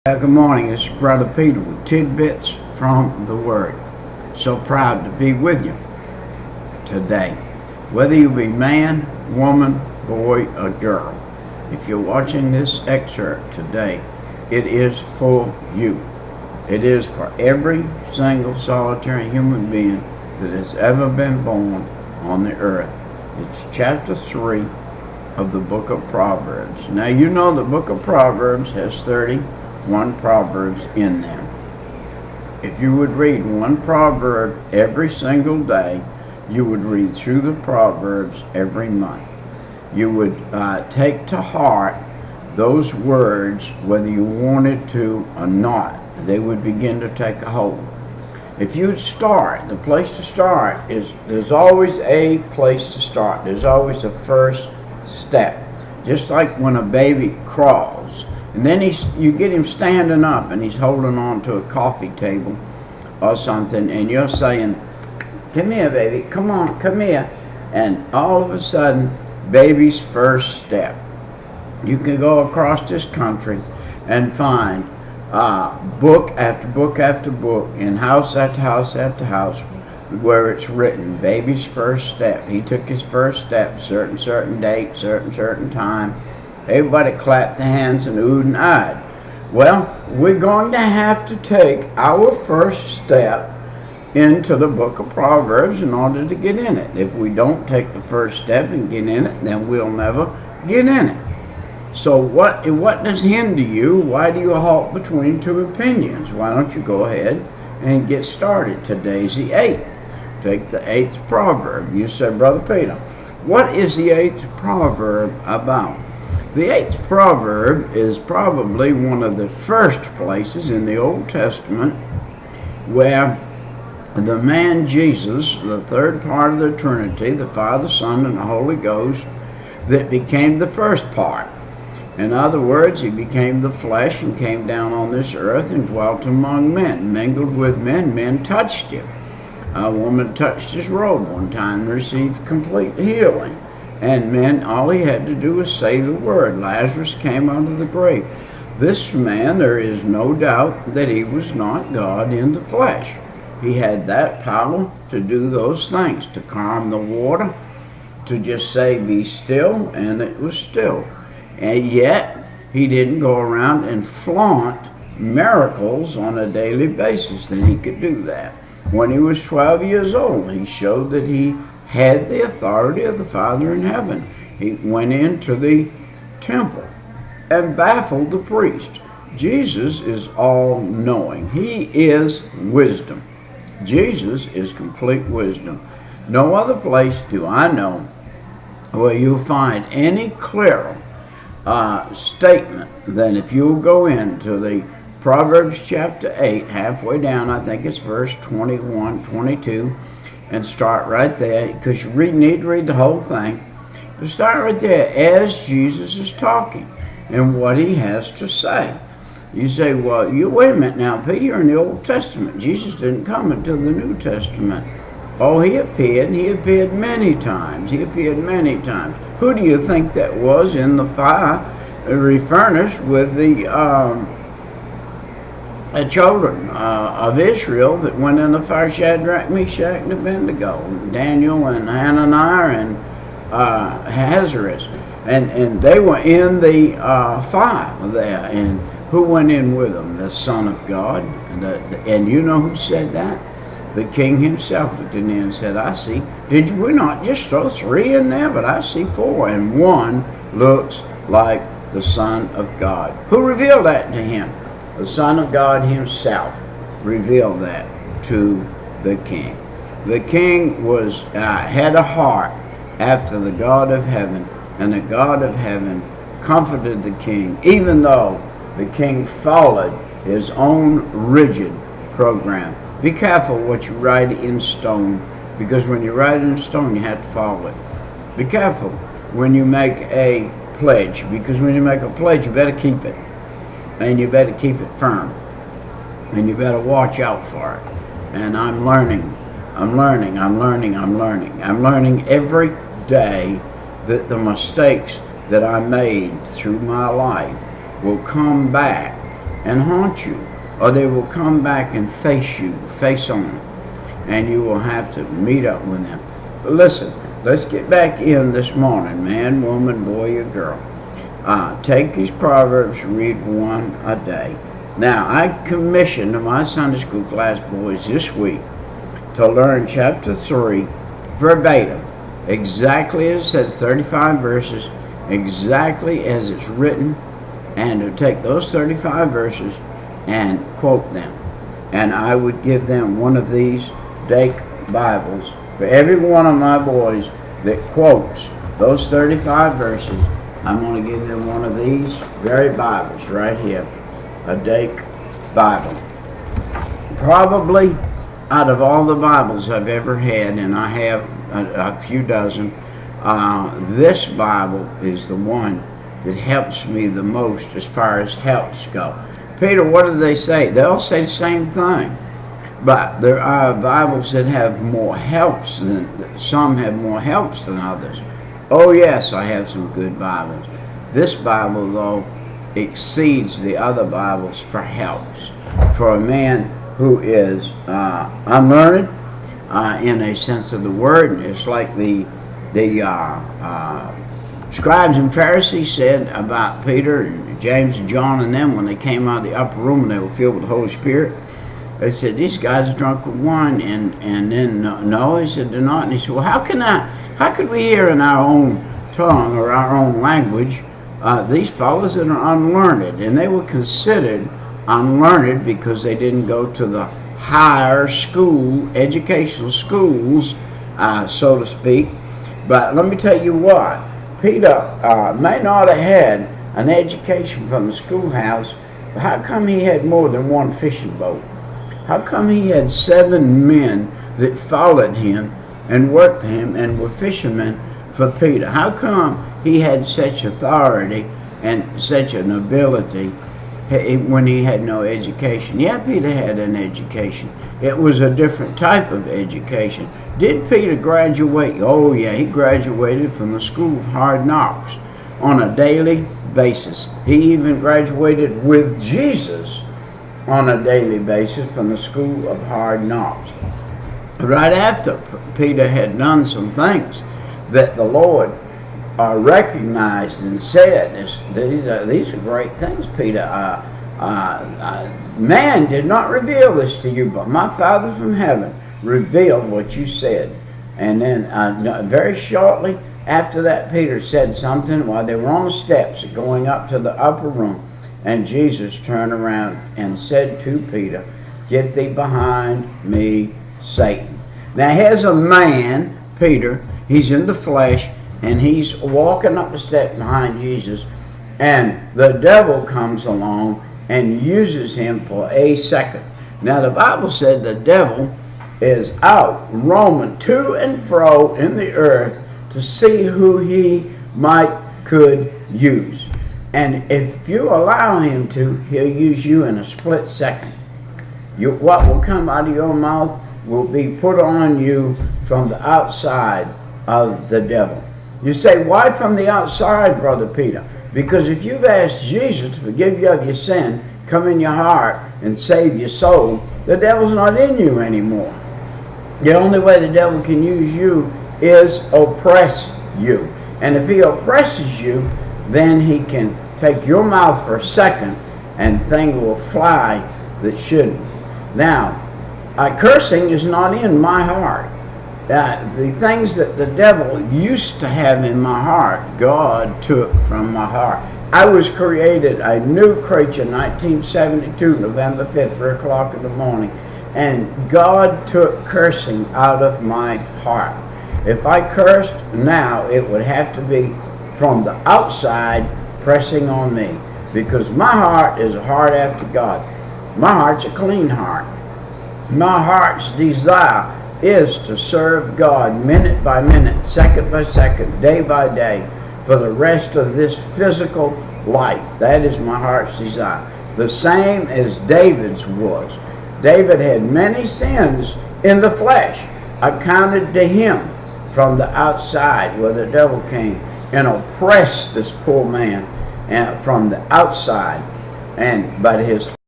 Good morning, this is Brother Peter with tidbits from the Word. So proud to be with you today. Whether you be man, woman, boy, or girl, if you're watching this excerpt today, it is for you. It is for every single solitary human being that has ever been born on the earth. It's chapter 3 of the book of Proverbs. Now you know the book of Proverbs has 31 proverbs in them. If you would read one proverb every single day, you would read through the proverbs every month. You would take to heart those words whether you wanted to or not. They would begin to take a hold. If you'd start, the place to start is, there's always a place to start. There's always a first step. Just like when a baby crawls, and then you get him standing up and he's holding on to a coffee table or something, and you're saying, "Come here, baby, come on, come here." And all of a sudden, baby's first step. You can go across this country and find book after book after book, in house after house after house, where it's written, baby's first step. He took his first step, certain date, certain time. Everybody clapped their hands and oohed and ahed. Well, we're going to have to take our first step into the book of Proverbs in order to get in it. If we don't take the first step and get in it, then we'll never get in it. So what does hinder you? Why do you halt between two opinions? Why don't you go ahead and get started? Today's the 8th. Take the 8th proverb. You say, "Brother Peter, what is the 8th proverb about?" The 8th proverb is probably one of the first places in the Old Testament where the man Jesus, the third part of the Trinity, the Father, Son, and the Holy Ghost, that became the first part. In other words, he became the flesh and came down on this earth and dwelt among men, mingled with men. Men touched him. A woman touched his robe one time and received complete healing. And men, all he had to do was say the word. Lazarus came out of the grave. This man, there is no doubt that he was not God in the flesh. He had that power to do those things, to calm the water, to just say, "Be still," and it was still. And yet, he didn't go around and flaunt miracles on a daily basis that he could do that. When he was 12 years old, he showed that he had the authority of the Father in heaven. He went into the temple and baffled the priest. Jesus is all-knowing. He is wisdom. Jesus is complete wisdom. No other place do I know where you'll find any clearer statement than if you'll go into the Proverbs chapter 8, halfway down, I think it's verse 21, 22, and start right there, because you need to read the whole thing. But start right there as Jesus is talking and what he has to say. You say, "Well, wait a minute now, Peter, you're in the Old Testament. Jesus didn't come until the New Testament." Oh, he appeared many times. He appeared many times. Who do you think that was in the fiery furnace with the children of Israel that went in the fire? Shadrach, Meshach, and Abednego, Daniel and Hananiah and Hazarus, and they were in the fire there. And who went in with them? The Son of God. And you know who said that? The king himself looked in there and said, "I see. Did we not just throw 3 in there? But I see 4, and one looks like the Son of God." Who revealed that to him? The Son of God himself revealed that to the king. The king had a heart after the God of heaven, and the God of heaven comforted the king, even though the king followed his own rigid program. Be careful what you write in stone, because when you write in stone, you have to follow it. Be careful when you make a pledge, because when you make a pledge, you better keep it. And you better keep it firm. And you better watch out for it. And I'm learning every day that the mistakes that I made through my life will come back and haunt you, or they will come back and face you, face on, and you will have to meet up with them. But listen, let's get back in this morning, man, woman, boy, or girl. Take these Proverbs, read one a day. Now, I commissioned my Sunday school class boys this week to learn chapter 3 verbatim, exactly as it says, 35 verses, exactly as it's written, and to take those 35 verses and quote them. And I would give them one of these Dake Bibles for every one of my boys that quotes those 35 verses. I'm going to give them one of these very Bibles right here, a Dake Bible. Probably out of all the Bibles I've ever had, and I have a few dozen, this Bible is the one that helps me the most as far as helps go. Peter, what do they say? They'll say the same thing. But there are Bibles that have more helps than, some have more helps than others. Oh yes, I have some good Bibles. This Bible, though, exceeds the other Bibles for helps. For a man who is unlearned in a sense of the word, it's like the scribes and Pharisees said about Peter and James and John and them when they came out of the upper room and they were filled with the Holy Spirit. They said, these guys are drunk with wine, and then no, he said, they're not. And he said, well, how could we hear in our own tongue or our own language these fellows that are unlearned? And they were considered unlearned because they didn't go to the higher school, educational schools, so to speak. But let me tell you what, Peter may not have had an education from the schoolhouse, but how come he had more than one fishing boat? How come he had 7 men that followed him and worked for him and were fishermen for Peter? How come he had such authority and such an ability when he had no education? Yeah, Peter had an education. It was a different type of education. Did Peter graduate? Oh yeah, he graduated from the School of Hard Knocks on a daily basis. He even graduated with Jesus on a daily basis from the School of Hard Knocks. Right after Peter had done some things that the Lord recognized and said, these are great things, Peter. Man did not reveal this to you, but my Father from heaven revealed what you said. And then very shortly after that, Peter said something while they were on the steps going up to the upper room. And Jesus turned around and said to Peter, get thee behind me, Satan. Now here's a man, Peter, he's in the flesh, and he's walking up the step behind Jesus, and the devil comes along and uses him for a second. Now the Bible said the devil is out roaming to and fro in the earth to see who he could use. And if you allow him to, he'll use you in a split second. What will come out of your mouth will be put on you from the outside of the devil. You say, why from the outside, Brother Peter? Because if you've asked Jesus to forgive you of your sin, come in your heart and save your soul, the devil's not in you anymore. The only way the devil can use you is oppress you. And if he oppresses you, then he can take your mouth for a second and things will fly that shouldn't. Now, cursing is not in my heart. The things that the devil used to have in my heart, God took from my heart. I was created a new creature in 1972, November 5th, 3 o'clock in the morning, and God took cursing out of my heart. If I cursed now, it would have to be from the outside pressing on me, because my heart is a heart after God. My heart's a clean heart. My heart's desire is to serve God minute by minute, second by second, day by day, for the rest of this physical life. That is my heart's desire. The same as David's was. David had many sins in the flesh accounted to him from the outside, where the devil came and oppressed this poor man from the outside. but his